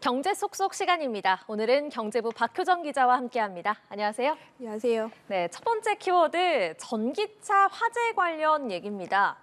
경제 속속 시간입니다. 오늘은 경제부 박효정 기자와 함께합니다. 안녕하세요. 안녕하세요. 네, 첫 번째 키워드 전기차 화재 관련 얘기입니다.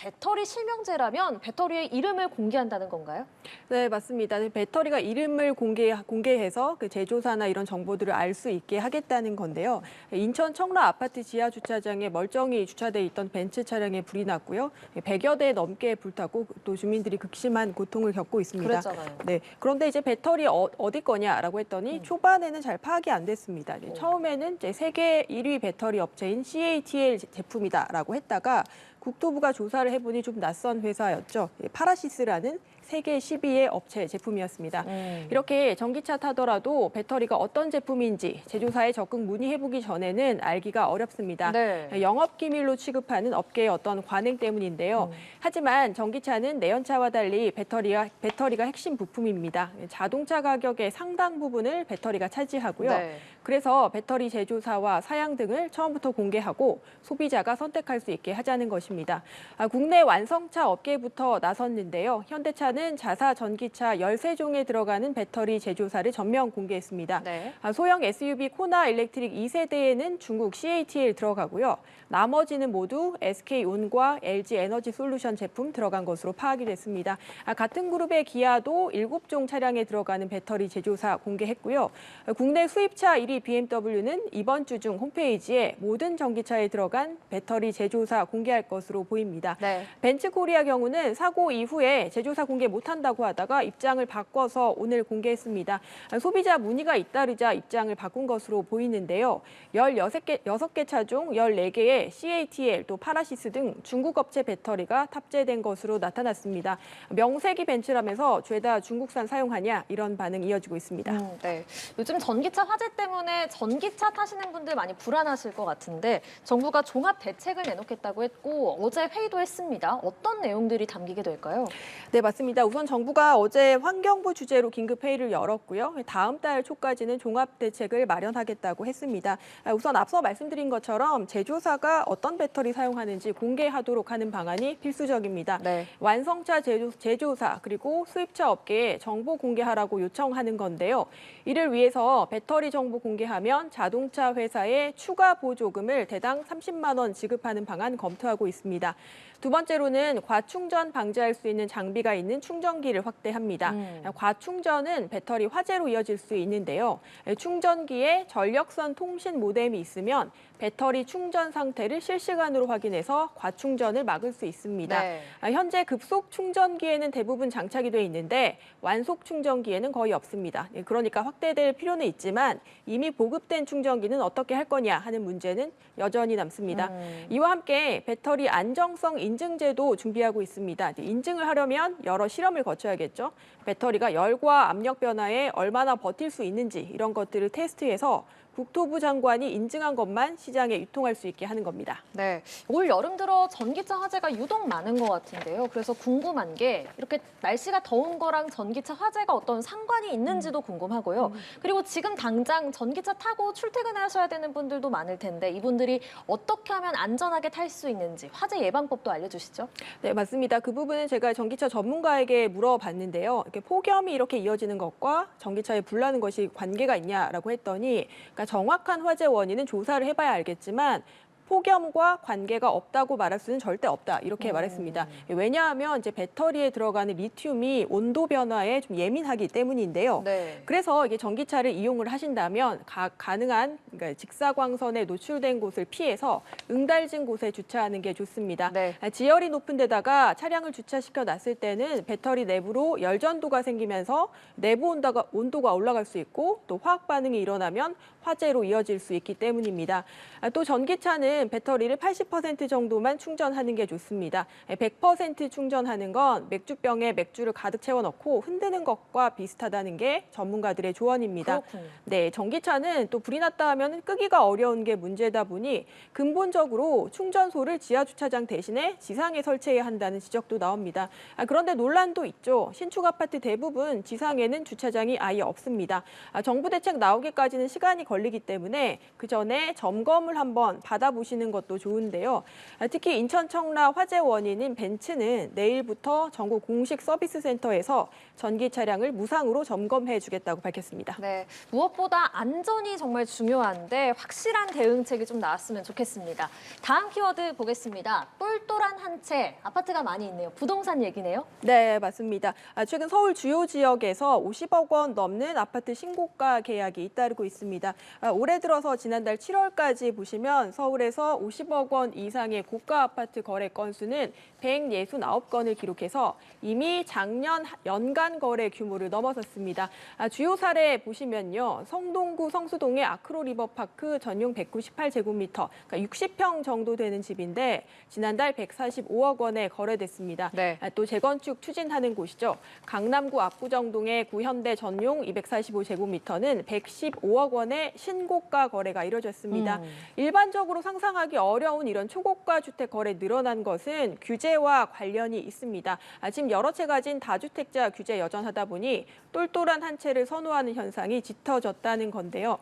배터리 실명제라면 배터리의 이름을 공개한다는 건가요? 네, 맞습니다. 배터리가 이름을 공개해서 그 제조사나 이런 정보들을 알 수 있게 하겠다는 건데요. 인천 청라 아파트 지하 주차장에 멀쩡히 주차돼 있던 벤츠 차량에 불이 났고요. 100여 대 넘게 불타고 또 주민들이 극심한 고통을 겪고 있습니다. 그랬잖아요. 네, 그런데 이제 배터리 어디 거냐라고 했더니 초반에는 잘 파악이 안 됐습니다. 처음에는 이제 세계 1위 배터리 업체인 CATL 제품이다라고 했다가 국토부가 조사를 해보니 좀 낯선 회사였죠. 파라시스라는 세계 12의 업체 제품이었습니다. 이렇게 전기차 타더라도 배터리가 어떤 제품인지 제조사에 적극 문의해보기 전에는 알기가 어렵습니다. 네. 영업기밀로 취급하는 업계의 어떤 관행 때문인데요. 하지만 전기차는 내연차와 달리 배터리가 핵심 부품입니다. 자동차 가격의 상당 부분을 배터리가 차지하고요. 네. 그래서 배터리 제조사와 사양 등을 처음부터 공개하고 소비자가 선택할 수 있게 하자는 것입니다. 국내 완성차 업계부터 나섰는데요. 현대차는 자사 전기차 13종에 들어가는 배터리 제조사를 전면 공개했습니다. 네. 소형 SUV 코나 일렉트릭 2세대에는 중국 CATL 들어가고요. 나머지는 모두 SK온과 LG 에너지 솔루션 제품 들어간 것으로 파악이 됐습니다. 같은 그룹의 기아도 7종 차량에 들어가는 배터리 제조사 공개했고요. 국내 수입차 1위 BMW는 이번 주 중 홈페이지에 모든 전기차에 들어간 배터리 제조사 공개할 것으로 보입니다. 네. 벤츠 코리아 경우는 사고 이후에 제조사 공개 못한다고 하다가 입장을 바꿔서 오늘 공개했습니다. 소비자 문의가 잇따르자 입장을 바꾼 것으로 보이는데요. 16개 차 중 14개의 CATL 또 파라시스 등 중국 업체 배터리가 탑재된 것으로 나타났습니다. 명색이 벤츠라면서 죄다 중국산 사용하냐 이런 반응이 이어지고 있습니다. 네. 요즘 전기차 화재 때문에 전기차 타시는 분들 많이 불안하실 것 같은데 정부가 종합 대책을 내놓겠다고 했고 어제 회의도 했습니다. 어떤 내용들이 담기게 될까요? 네, 맞습니다. 우선 정부가 어제 환경부 주재로 긴급 회의를 열었고요. 다음 달 초까지는 종합 대책을 마련하겠다고 했습니다. 우선 앞서 말씀드린 것처럼 제조사가 어떤 배터리 사용하는지 공개하도록 하는 방안이 필수적입니다. 네. 완성차 제조사 그리고 수입차 업계에 정보 공개하라고 요청하는 건데요. 이를 위해서 배터리 정보 공개하면 자동차 회사에 추가 보조금을 대당 30만 원 지급하는 방안 검토하고 있습니다. 두 번째로는 과충전 방지할 수 있는 장비가 있는 충전기를 확대합니다. 과충전은 배터리 화재로 이어질 수 있는데요. 충전기에 전력선 통신 모뎀이 있으면 배터리 충전 상태를 실시간으로 확인해서 과충전을 막을 수 있습니다. 네. 현재 급속 충전기에는 대부분 장착이 돼 있는데 완속 충전기에는 거의 없습니다. 그러니까 확대될 필요는 있지만 이미 보급된 충전기는 어떻게 할 거냐 하는 문제는 여전히 남습니다. 이와 함께 배터리 안정성 인증제도 준비하고 있습니다. 인증을 하려면 여러 실험을 거쳐야겠죠. 배터리가 열과 압력 변화에 얼마나 버틸 수 있는지 이런 것들을 테스트해서 국토부 장관이 인증한 것만 시장에 유통할 수 있게 하는 겁니다. 네, 올 여름 들어 전기차 화재가 유독 많은 것 같은데요. 그래서 궁금한 게 이렇게 날씨가 더운 거랑 전기차 화재가 어떤 상관이 있는지도 궁금하고요. 그리고 지금 당장 전기차 타고 출퇴근하셔야 되는 분들도 많을 텐데 이분들이 어떻게 하면 안전하게 탈 수 있는지 화재 예방법도 알려주시죠. 네, 맞습니다. 그 부분은 제가 전기차 전문가에게 물어봤는데요. 이렇게 폭염이 이렇게 이어지는 것과 전기차에 불나는 것이 관계가 있냐라고 했더니 그러니까 정확한 화재 원인은 조사를 해봐야 알겠지만 폭염과 관계가 없다고 말할 수는 절대 없다 이렇게 말했습니다. 왜냐하면 이제 배터리에 들어가는 리튬이 온도 변화에 좀 예민하기 때문인데요. 네. 그래서 이게 전기차를 이용을 하신다면 가능한 그러니까 직사광선에 노출된 곳을 피해서 응달진 곳에 주차하는 게 좋습니다. 네. 지열이 높은 데다가 차량을 주차시켜 놨을 때는 배터리 내부로 열전도가 생기면서 내부 온도가 올라갈 수 있고 또 화학 반응이 일어나면 화재로 이어질 수 있기 때문입니다. 또 전기차는 배터리를 80% 정도만 충전하는 게 좋습니다. 100% 충전하는 건 맥주병에 맥주를 가득 채워 넣고 흔드는 것과 비슷하다는 게 전문가들의 조언입니다. 그렇군요. 네, 전기차는 또 불이 났다 하면 끄기가 어려운 게 문제다 보니 근본적으로 충전소를 지하 주차장 대신에 지상에 설치해야 한다는 지적도 나옵니다. 그런데 논란도 있죠. 신축 아파트 대부분 지상에는 주차장이 아예 없습니다. 정부 대책 나오기까지는 시간이 걸리기 때문에 그 전에 점검을 한번 받아보시는 보시는 것도 좋은데요. 특히 인천 청라 화재 원인인 벤츠는 내일부터 전국 공식 서비스 센터에서 전기 차량을 무상으로 점검해 주겠다고 밝혔습니다. 네, 무엇보다 안전이 정말 중요한데 확실한 대응책이 좀 나왔으면 좋겠습니다. 다음 키워드 보겠습니다. 똘똘한 한 채, 아파트가 많이 있네요. 부동산 얘기네요. 네, 맞습니다. 최근 서울 주요 지역에서 50억 원 넘는 아파트 신고가 계약이 잇따르고 있습니다. 올해 들어서 지난달 7월까지 보시면 서울에서 50억 원 이상의 고가 아파트 거래 건수는 169건을 기록해서 이미 작년 연간 거래 규모를 넘어섰습니다. 주요 사례 보시면요. 성동구 성수동의 아크로 리버파크 전용 198제곱미터, 그러니까 60평 정도 되는 집인데 지난달 145억 원에 거래됐습니다. 네. 또 재건축 추진하는 곳이죠. 강남구 압구정동의 구현대 전용 245제곱미터는 115억 원의 신고가 거래가 이뤄졌습니다. 일반적으로 상상하기 어려운 이런 초고가 주택 거래 늘어난 것은 규제와 관련이 있습니다. 지금 여러 채 가진 다주택자 규제 여전하다 보니 똘똘한 한 채를 선호하는 현상이 짙어졌다는 건데요.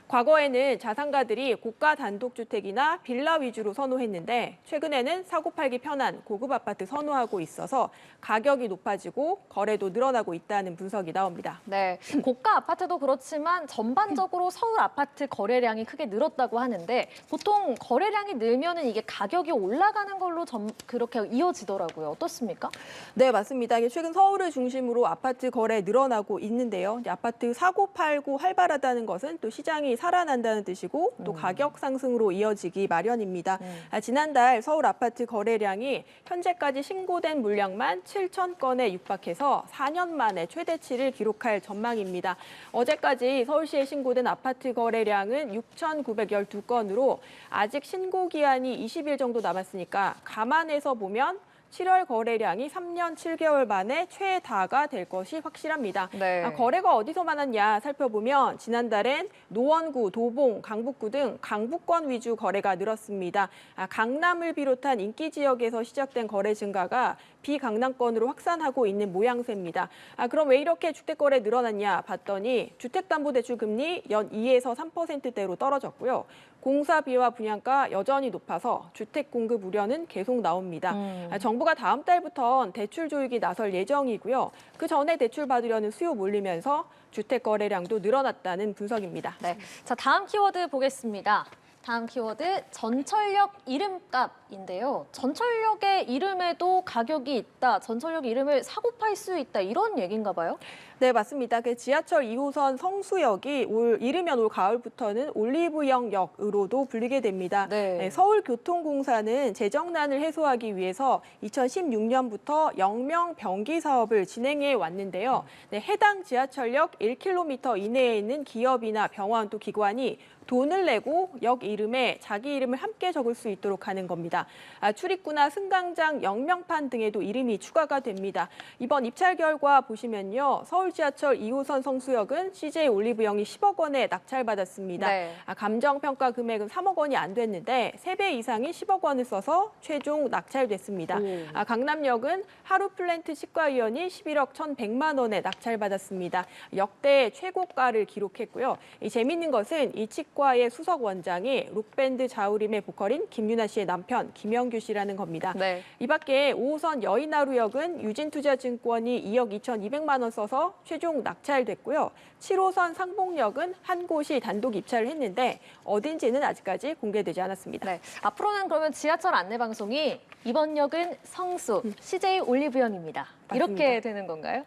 과거에는 자산가들이 고가 단독주택이나 빌라 위주로 선호했는데 최근에는 사고 팔기 편한 고급 아파트 선호하고 있어서 가격이 높아지고 거래도 늘어나고 있다는 분석이 나옵니다. 네, 고가 아파트도 그렇지만 전반적으로 서울 아파트 거래량이 크게 늘었다고 하는데 보통 거래량이 늘면은 이게 가격이 올라가는 걸로 그렇게 이어지더라고요. 어떻습니까? 네, 맞습니다. 최근 서울을 중심으로 아파트 거래 늘어나고 있는데요. 아파트 사고 팔고 활발하다는 것은 또 시장이 살아난다는 뜻이고 또 가격 상승으로 이어지기 마련입니다. 지난달 서울 아파트 거래량이 현재까지 신고된 물량만 7천 건에 육박해서 4년 만에 최대치를 기록할 전망입니다. 어제까지 서울시에 신고된 아파트 거래량은 6,912건으로 아직 신고 기한이 20일 정도 남았으니까 감안해서 보면 7월 거래량이 3년 7개월 만에 최다가 될 것이 확실합니다. 네. 거래가 어디서 많았냐 살펴보면 지난달엔 노원구, 도봉, 강북구 등 강북권 위주 거래가 늘었습니다. 강남을 비롯한 인기 지역에서 시작된 거래 증가가 비강남권으로 확산하고 있는 모양새입니다. 그럼 왜 이렇게 주택 거래 늘어났냐 봤더니 주택담보대출 금리 연 2에서 3%대로 떨어졌고요. 공사비와 분양가 여전히 높아서 주택 공급 우려는 계속 나옵니다. 정부가 다음 달부터 대출 조익이 나설 예정이고요. 그 전에 대출 받으려는 수요 몰리면서 주택 거래량도 늘어났다는 분석입니다. 네, 자 다음 키워드 보겠습니다. 다음 키워드 전철역 이름값인데요. 전철역의 이름에도 가격이 있다. 전철역 이름을 사고 팔 수 있다. 이런 얘기인가 봐요? 네, 맞습니다. 지하철 2호선 성수역이 이르면 올 가을부터는 올리브영 역으로도 불리게 됩니다. 네. 서울교통공사는 재정난을 해소하기 위해서 2016년부터 영명 변기 사업을 진행해 왔는데요. 해당 지하철역 1km 이내에 있는 기업이나 병원 또 기관이 돈을 내고 역 이름에 자기 이름을 함께 적을 수 있도록 하는 겁니다. 출입구나 승강장, 영명판 등에도 이름이 추가가 됩니다. 이번 입찰 결과 보시면요. 서울 지하철 2호선 성수역은 CJ 올리브영이 10억 원에 낙찰받았습니다. 네. 감정평가 금액은 3억 원이 안 됐는데 3배 이상이 10억 원을 써서 최종 낙찰됐습니다. 강남역은 하루플랜트 치과의원이 11억 1,100만 원에 낙찰받았습니다. 역대 최고가를 기록했고요. 재미있는 것은 이 치과의 수석 원장이 록밴드 자우림의 보컬인 김유나 씨의 남편 김영규 씨라는 겁니다. 네. 이 밖에 5호선 여의나루역은 유진투자증권이 2억 2,200만 원 써서 최종 낙찰됐고요. 7호선 상봉역은 한 곳이 단독 입찰을 했는데 어딘지는 아직까지 공개되지 않았습니다. 네, 앞으로는 그러면 지하철 안내 방송이 이번 역은 성수, CJ 올리브영입니다. 이렇게 맞습니다. 되는 건가요?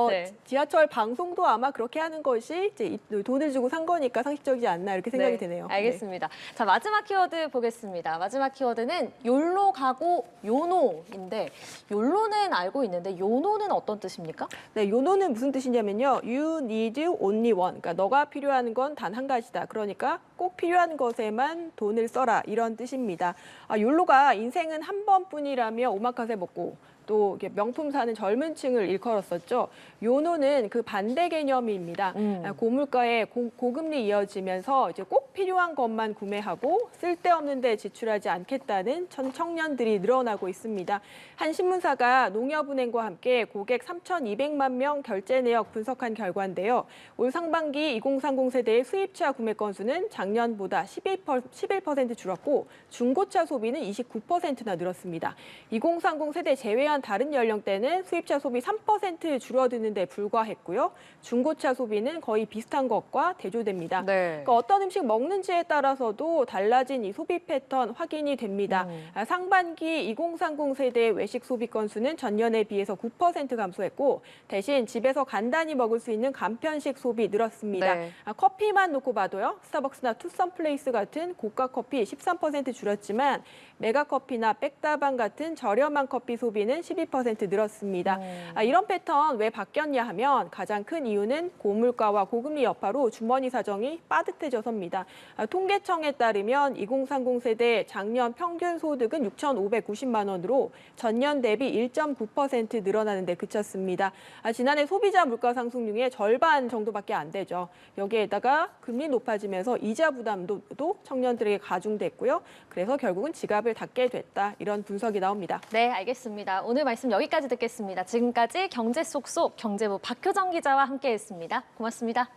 네. 지하철 방송도 아마 그렇게 하는 것이 이제 돈을 주고 산 거니까 상식적이지 않나 이렇게 생각이 네, 되네요. 알겠습니다. 자, 마지막 키워드 보겠습니다. 마지막 키워드는 욜로 가고 요노인데 욜로는 알고 있는데 요노는 어떤 뜻입니까? 네, 요노는 무슨 뜻이냐면요. You need only one. 그러니까 너가 필요한 건 단 한 가지다. 그러니까 꼭 필요한 것에만 돈을 써라. 이런 뜻입니다. 욜로가 인생은 한 번뿐이라며 오마카세 먹고 또 이렇게 명품 사는 젊은 층을 일컬었었죠. 요노는 그 반대 개념입니다. 고물가에 고금리 이어지면서 이제 꼭 필요한 것만 구매하고 쓸데없는 데 지출하지 않겠다는 청년들이 늘어나고 있습니다. 한 신문사가 농협은행과 함께 고객 3,200만 명 결제 내역 분석한 결과인데요. 올 상반기 2030 세대의 수입차 구매 건수는 작년보다 11% 줄었고 중고차 소비는 29%나 늘었습니다. 2030 세대 제외한 다른 연령대는 수입차 소비 3% 줄어드는 데 불과했고요. 중고차 소비는 거의 비슷한 것과 대조됩니다. 네. 그러니까 어떤 음식 먹는지에 따라서도 달라진 이 소비 패턴 확인이 됩니다. 상반기 2030 세대의 외식 소비 건수는 전년에 비해서 9% 감소했고 대신 집에서 간단히 먹을 수 있는 간편식 소비 늘었습니다. 네. 커피만 놓고 봐도요. 스타벅스나 투썸플레이스 같은 고가 커피 13% 줄었지만 메가커피나 백다방 같은 저렴한 커피 소비는 12% 늘었습니다. 이런 패턴 왜 바뀌었냐 하면 가장 큰 이유는 고물가와 고금리 여파로 주머니 사정이 빠듯해져서입니다. 통계청에 따르면 2030 세대 작년 평균 소득은 6,590만 원으로 전년 대비 1.9% 늘어나는 데 그쳤습니다. 지난해 소비자 물가 상승률의 절반 정도밖에 안 되죠. 여기에다가 금리 높아지면서 이자 부담도 청년들에게 가중됐고요. 그래서 결국은 지갑을 닫게 됐다. 이런 분석이 나옵니다. 네, 알겠습니다. 오늘 말씀 여기까지 듣겠습니다. 지금까지 경제 쏙쏙 경제부 박효정 기자와 함께했습니다. 고맙습니다.